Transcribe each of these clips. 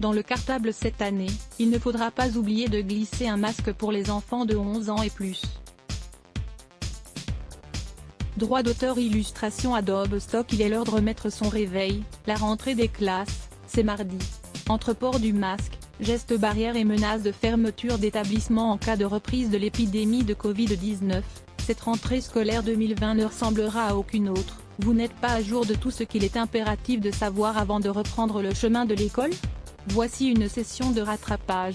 Dans le cartable cette année, il ne faudra pas oublier de glisser un masque pour les enfants de 11 ans et plus. Droit d'auteur illustration Adobe Stock. Il est l'heure de remettre son réveil, la rentrée des classes, c'est mardi. Entre port du masque, gestes barrières et menaces de fermeture d'établissements en cas de reprise de l'épidémie de Covid-19, cette rentrée scolaire 2020 ne ressemblera à aucune autre. Vous n'êtes pas à jour de tout ce qu'il est impératif de savoir avant de reprendre le chemin de l'école? Voici une session de rattrapage.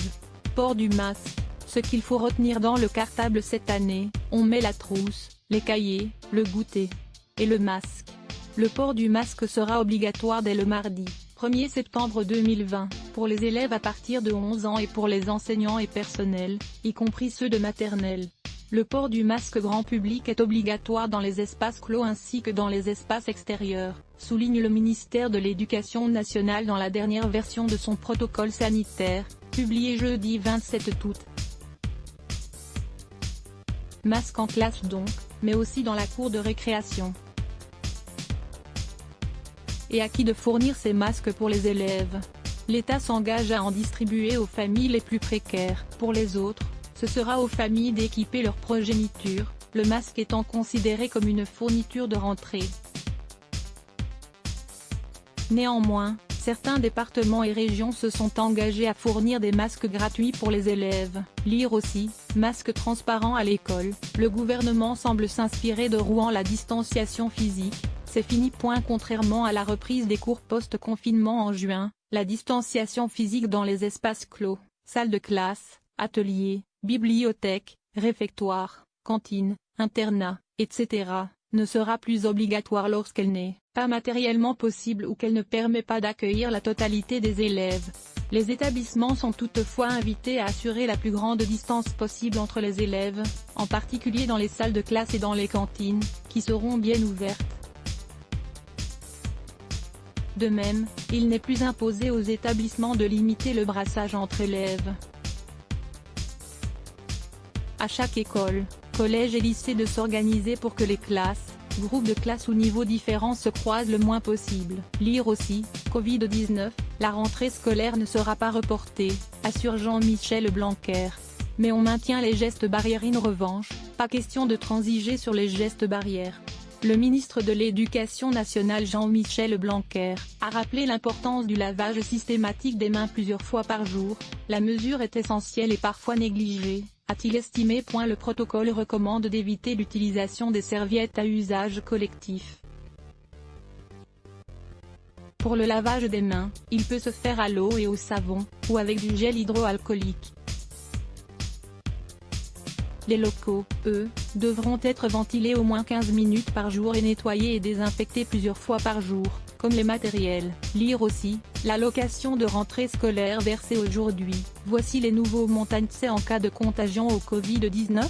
Port du masque. Ce qu'il faut retenir dans le cartable cette année: on met la trousse, les cahiers, le goûter et le masque. Le port du masque sera obligatoire dès le mardi 1er septembre 2020, pour les élèves à partir de 11 ans et pour les enseignants et personnels, y compris ceux de maternelle. Le port du masque grand public est obligatoire dans les espaces clos ainsi que dans les espaces extérieurs, souligne le ministère de l'Éducation nationale dans la dernière version de son protocole sanitaire, publié jeudi 27 août. Masque en classe donc, mais aussi dans la cour de récréation. Et à qui de fournir ces masques pour les élèves? L'État s'engage à en distribuer aux familles les plus précaires. Pour les autres, ce sera aux familles d'équiper leur progéniture, le masque étant considéré comme une fourniture de rentrée. Néanmoins, certains départements et régions se sont engagés à fournir des masques gratuits pour les élèves. Lire aussi, masque transparent à l'école. Le gouvernement semble s'inspirer de Rouen. La distanciation physique, c'est fini. Contrairement à la reprise des cours post-confinement en juin, la distanciation physique dans les espaces clos, salles de classe, ateliers, bibliothèques, réfectoires, cantines, internats, etc., ne sera plus obligatoire lorsqu'elle n'est pas matériellement possible ou qu'elle ne permet pas d'accueillir la totalité des élèves. Les établissements sont toutefois invités à assurer la plus grande distance possible entre les élèves, en particulier dans les salles de classe et dans les cantines, qui seront bien ouvertes. De même, il n'est plus imposé aux établissements de limiter le brassage entre élèves. À chaque école, collège et lycée de s'organiser pour que les classes, groupes de classe ou niveaux différents se croisent le moins possible. Lire aussi, Covid-19, la rentrée scolaire ne sera pas reportée, assure Jean-Michel Blanquer. Mais on maintient les gestes barrières. En revanche, pas question de transiger sur les gestes barrières. Le ministre de l'Éducation nationale Jean-Michel Blanquer a rappelé l'importance du lavage systématique des mains plusieurs fois par jour. La mesure est essentielle et parfois négligée, a-t-il estimé. Le protocole recommande d'éviter l'utilisation des serviettes à usage collectif. Pour le lavage des mains, il peut se faire à l'eau et au savon, ou avec du gel hydroalcoolique. Les locaux, eux, devront être ventilés au moins 15 minutes par jour et nettoyés et désinfectés plusieurs fois par jour, comme les matériels. Lire aussi, l'allocation de rentrée scolaire versée aujourd'hui. Voici les nouveaux montants en cas de contagion au Covid-19.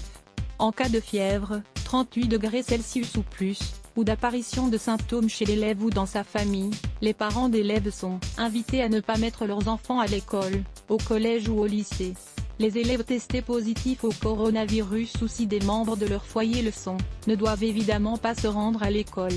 En cas de fièvre, 38 degrés Celsius ou plus, ou d'apparition de symptômes chez l'élève ou dans sa famille, les parents d'élèves sont invités à ne pas mettre leurs enfants à l'école, au collège ou au lycée. Les élèves testés positifs au coronavirus ou si des membres de leur foyer le sont, ne doivent évidemment pas se rendre à l'école.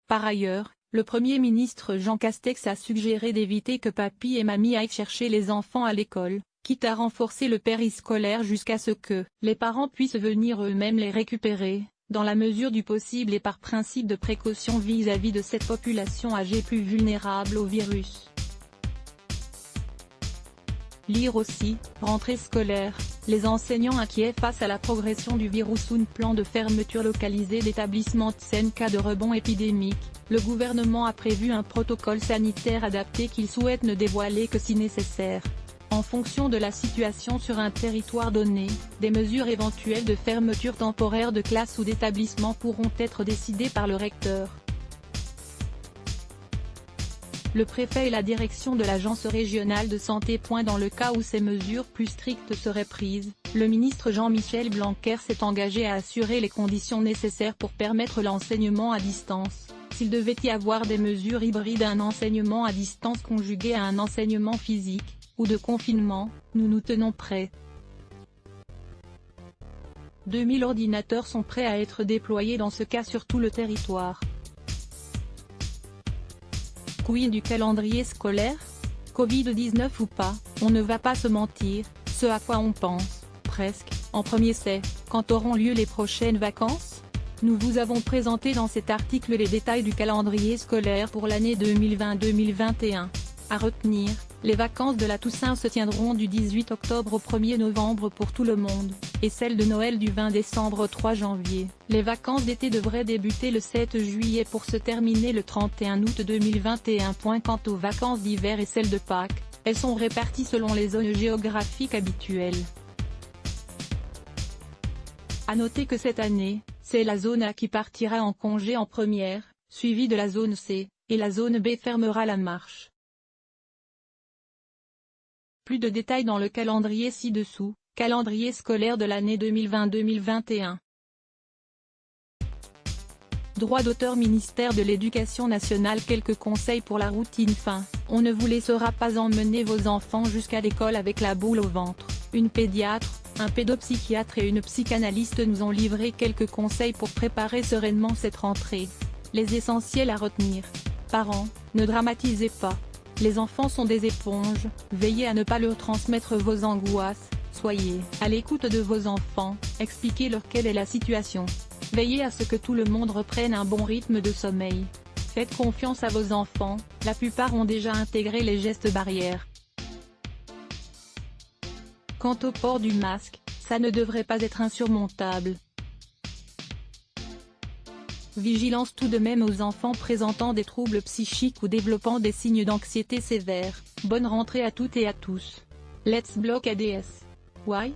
Par ailleurs, le Premier ministre Jean Castex a suggéré d'éviter que papy et mamie aillent chercher les enfants à l'école, quitte à renforcer le périscolaire jusqu'à ce que les parents puissent venir eux-mêmes les récupérer, dans la mesure du possible et par principe de précaution vis-à-vis de cette population âgée plus vulnérable au virus. Lire aussi, rentrée scolaire, les enseignants inquiets face à la progression du virus. Un plan de fermeture localisée d'établissements en cas de rebond épidémique. Le gouvernement a prévu un protocole sanitaire adapté qu'il souhaite ne dévoiler que si nécessaire. En fonction de la situation sur un territoire donné, des mesures éventuelles de fermeture temporaire de classes ou d'établissements pourront être décidées par le recteur. Le préfet et la direction de l'Agence régionale de santé. Dans le cas où ces mesures plus strictes seraient prises, le ministre Jean-Michel Blanquer s'est engagé à assurer les conditions nécessaires pour permettre l'enseignement à distance. S'il devait y avoir des mesures hybrides, un enseignement à distance conjugué à un enseignement physique, ou de confinement, nous nous tenons prêts. 2000 ordinateurs sont prêts à être déployés dans ce cas sur tout le territoire. queen du calendrier scolaire? Covid-19 ou pas, on ne va pas se mentir, ce à quoi on pense, presque, en premier c'est, quand auront lieu les prochaines vacances? Nous vous avons présenté dans cet article les détails du calendrier scolaire pour l'année 2020-2021. À retenir, les vacances de la Toussaint se tiendront du 18 octobre au 1er novembre pour tout le monde, et celles de Noël du 20 décembre au 3 janvier. Les vacances d'été devraient débuter le 7 juillet pour se terminer le 31 août 2021. Quant aux vacances d'hiver et celles de Pâques, elles sont réparties selon les zones géographiques habituelles. À noter que cette année, c'est la zone A qui partira en congé en première, suivie de la zone C, et la zone B fermera la marche. Plus de détails dans le calendrier ci-dessous, calendrier scolaire de l'année 2020-2021. Droit d'auteur, ministère de l'Éducation nationale. Quelques conseils pour la routine. On ne vous laissera pas emmener vos enfants jusqu'à l'école avec la boule au ventre. Une pédiatre, un pédopsychiatre et une psychanalyste nous ont livré quelques conseils pour préparer sereinement cette rentrée. Les essentiels à retenir. Parents, ne dramatisez pas. Les enfants sont des éponges, veillez à ne pas leur transmettre vos angoisses, soyez à l'écoute de vos enfants, expliquez-leur quelle est la situation. Veillez à ce que tout le monde reprenne un bon rythme de sommeil. Faites confiance à vos enfants, la plupart ont déjà intégré les gestes barrières. Quant au port du masque, ça ne devrait pas être insurmontable. Vigilance tout de même aux enfants présentant des troubles psychiques ou développant des signes d'anxiété sévère. Bonne rentrée à toutes et à tous. Let's block ADS. Why?